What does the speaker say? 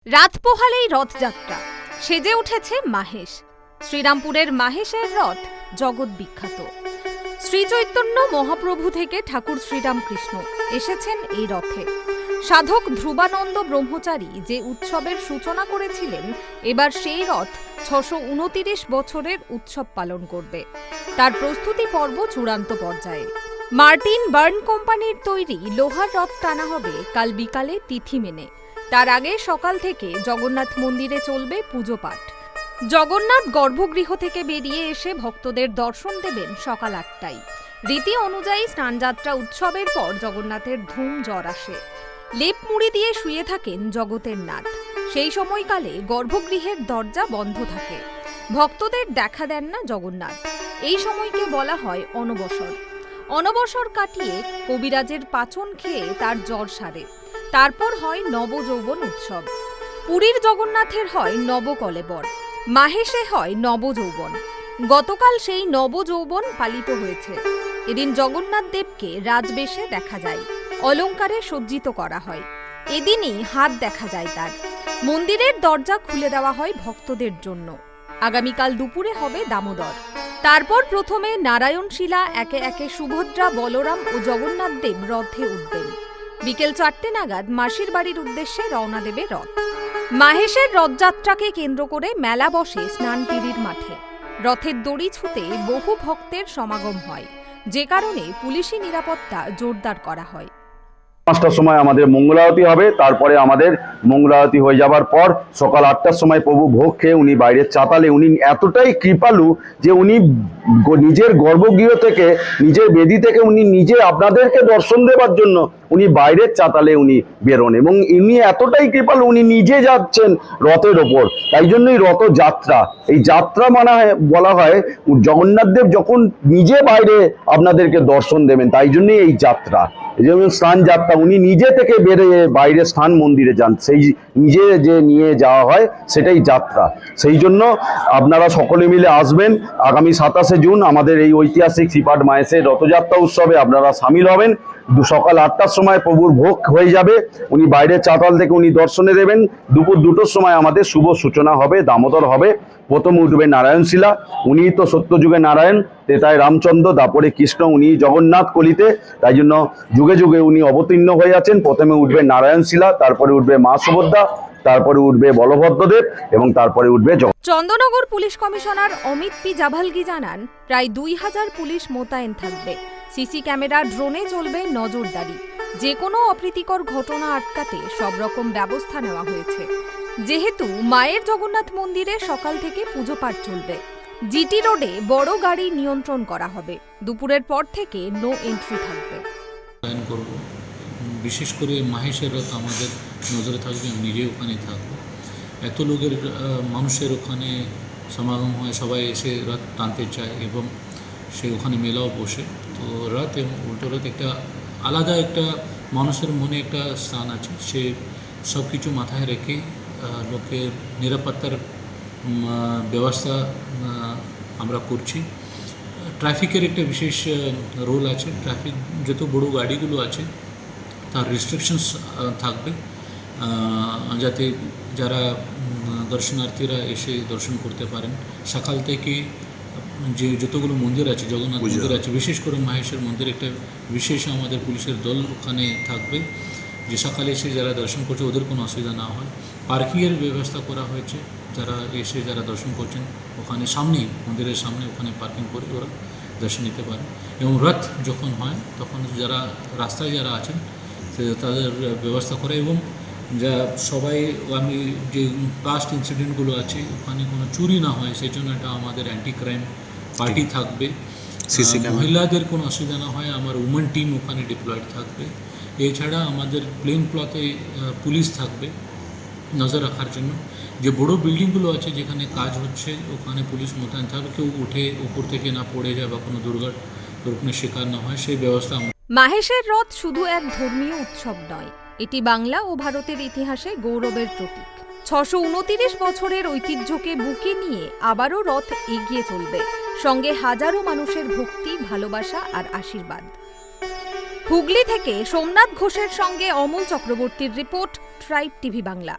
রাত পোহালেই রথযাত্রা সেজে উঠেছে মাহেশ। শ্রীরামপুরের মাহেশের রথ জগৎ বিখ্যাত। শ্রীচৈতন্য মহাপ্রভু থেকে ঠাকুর শ্রীরামকৃষ্ণ এসেছেন এই রথে। সাধক ধ্রুবানন্দ ব্রহ্মচারী যে উৎসবের সূচনা করেছিলেন, এবার সেই রথ ৬২৯ বছরের উৎসব পালন করবে। তার প্রস্তুতি পর্ব চূড়ান্ত পর্যায়ে। মার্টিন বার্ন কোম্পানির তৈরি লোহার রথ টানা হবে কাল বিকালে তিথি মেনে। তার আগে সকাল থেকে জগন্নাথ মন্দিরে চলবে পুজো পাঠ। জগন্নাথ গর্ভগৃহ থেকে বেরিয়ে এসে ভক্তদের দর্শন দেবেন সকাল ৮টায়। রীতি অনুযায়ী স্নানযাত্রা উৎসবের পর জগন্নাথের ধুম জ্বর আসে। লেপ মুড়ি দিয়ে শুয়ে থাকেন জগতের নাথ। সেই সময়কালে গর্ভগৃহের দরজা বন্ধ থাকে, ভক্তদের দেখা দেন না জগন্নাথ। এই সময়কে বলা হয় অনবসর। অনবসর কাটিয়ে কবিরাজের পাচন খেয়ে তার জ্বর সারে। তারপর হয় নবযৌবন উৎসব। পুরীর জগন্নাথের হয় নবকলেবর, মাহেশে হয় নবযৌবন। গতকাল সেই নবযৌবন পালিত হয়েছে। এদিন জগন্নাথ দেবকে রাজবেশে দেখা যায়, অলঙ্কারে সজ্জিত করা হয়। এদিনই হাত দেখা যায় তার। মন্দিরের দরজা খুলে দেওয়া হয় ভক্তদের জন্য। আগামীকাল দুপুরে হবে দামোদর। তারপর প্রথমে নারায়ণশিলা, একে একে সুভদ্রা, বলরাম ও জগন্নাথ দেব রথে উঠবেন। বিকেল ৪টে নাগাদ মাসির বাড়ির উদ্দেশ্যে রওনা দেবে রথ। মাহেশের রথযাত্রাকে কেন্দ্র করে মেলা বসে স্নানতীরির মাঠে। রথের দড়ি ছুঁতে বহু ভক্তের সমাগম হয়, যে কারণে পুলিশি নিরাপত্তা জোরদার করা হয়। ৫টার সময় আমাদের মঙ্গলারতি হবে। তারপরে আমাদের মঙ্গলারতি হয়ে যাবার পর সকাল ৮টার সময় প্রভু ভোগ খেয়ে উনি বাইরের চাতালে, উনি এতটাই কৃপালু যে উনি নিজের গর্ভগৃহ থেকে, নিজের বেদি থেকে উনি নিজে আপনাদেরকে দর্শন দেওয়ার জন্য উনি বাইরের চাতালে উনি বেরোন, এবং ইনি এতটাই কৃপালু উনি নিজে যাচ্ছেন রথের ওপর। তাই জন্যই রথযাত্রা, এই যাত্রা মানে বলা হয় জগন্নাথ দেব যখন নিজে বাইরে আপনাদেরকে দর্শন দেবেন, তাই জন্যই এই যাত্রা। যেমন স্নান যাত্রা, উনি নিজে থেকে বেরিয়ে বাইরে স্থান মন্দিরে যান, সেই নিজে যে নিয়ে যাওয়া হয় সেটাই যাত্রা। সেই জন্য আপনারা সকলে মিলে আসবেন। আগামী ২৭শে জুন আমাদের এই ঐতিহাসিক শ্রীপাঠ মাহেশের রথযাত্রা উৎসবে আপনারা সামিল হবেন। সকাল ৮টার সময় প্রভুর ভোগ হয়ে যাবে, উনি বাইরের চাতাল থেকে উনি দর্শনে দেবেন। দুপুর ২টোর সময় আমাদের শুভ সূচনা হবে, দামোদর হবে। প্রথম উঠবে নারায়ণশিলা, উনি তো সত্যযুগে নারায়ণ, তেতায় রামচন্দ্র, তারপরে কৃষ্ণ, উনি জগন্নাথ কলিতে, তাই জন্য যুগে যুগে উনি অবতীর্ণ হয়ে আছেন। প্রথমে উঠবে নারায়ণশিলা, তারপরে উঠবে মা সুভদ্রা, তারপরে উঠবে বলভদ্রদেব, এবং তারপরে উঠবে Chandannagar police commissioner Amit P Javalgi জানান, প্রায় ২০০০ পুলিশ মোতায়েন থাকবে। সিসি ক্যামেরা, ড্রোনে চলবে নজরদারি। যে কোনো অপ্রীতিকর ঘটনা আটকাতে সব রকম ব্যবস্থা নেওয়া হয়েছে। যেহেতু মায়ের জগন্নাথ মন্দিরে সকাল থেকে পুজো পাঠ চলবে, জিটি রোডে বড় গাড়ি নিয়ন্ত্রণ করা হবে। দুপুরের পর থেকে নো এন্ট্রি থাকবে। বিশেষ করে মাহেশের রথ আমাদের নজরে থাকবে, আমি নিজে ওখানে থাকবো। এত লোকের মানুষের ওখানে সমাগম হয়, সবাই এসে রথ টানতে চায় এবং সে ওখানে মেলাও বসে। তো রথ এবং উল্টো রথ একটা আলাদা একটা মানুষের মনে একটা স্থান আছে। সে সব কিছু মাথায় রেখে লোকের নিরাপত্তার ব্যবস্থা আমরা করছি। ট্রাফিকের একটা বিশেষ রোল আছে। ট্রাফিক যত বড় গাড়িগুলো আছে তার রেস্ট্রিকশনস থাকবে, যাতে যারা দর্শনার্থীরা এসে দর্শন করতে পারেন। সকাল থেকে যে যতগুলো মন্দির আছে, জগন্নাথ মন্দির আছে, বিশেষ করে মাহেশের মন্দির একটা বিশেষ আমাদের পুলিশের দল ওখানে থাকবে, যে সকালে এসে যারা দর্শন করছে ওদের কোনো অসুবিধা না হয়। পার্কিংয়ের ব্যবস্থা করা হয়েছে, যারা এসে যারা দর্শন করছেন ওখানে সামনেই, মন্দিরের সামনে ওখানে পার্কিং করে ওরা দর্শন নিতে পারে। এবং রথ যখন হয় তখন যারা রাস্তায় যারা আছেন তাদের ব্যবস্থা করে, এবং যা সবাই আমি যে পাস্ট ইনসিডেন্টগুলো আছে ওখানে কোনো চুরি না হয় সেই জন্য এটা আমাদের অ্যান্টি ক্রাইম পার্টি থাকবে। মহিলাদের কোনো অসুবিধা না হয়, আমার উমেন টিম ওখানে ডিপ্লয়েড থাকবে। এছাড়া আমাদের প্লেন ক্লথে পুলিশ থাকবে নজর রাখার জন্য। যে বড় বিল্ডিংগুলো আছে যেখানে কাজ হচ্ছে ওখানে পুলিশ মোতায়েন থাকবে, কেউ উঠে উপর থেকে না পড়ে যায় বা কোনো দুর্ঘটনার শিকার না হয় সেই ব্যবস্থা। মাহেশের রথ শুধু এক ধর্মীয় উৎসব নয়, এটি বাংলা ও ভারতের ইতিহাসে গৌরবের প্রতীক। ৬২৯ বছরের ঐতিহ্যকে বুকে নিয়ে আবারও রথ এগিয়ে চলবে, সঙ্গে হাজারো মানুষের ভক্তি, ভালোবাসা আর আশীর্বাদ। হুগলি থেকে সোমনাথ ঘোষের সঙ্গে অমল চক্রবর্তীর রিপোর্ট, ট্রাইব টিভি বাংলা।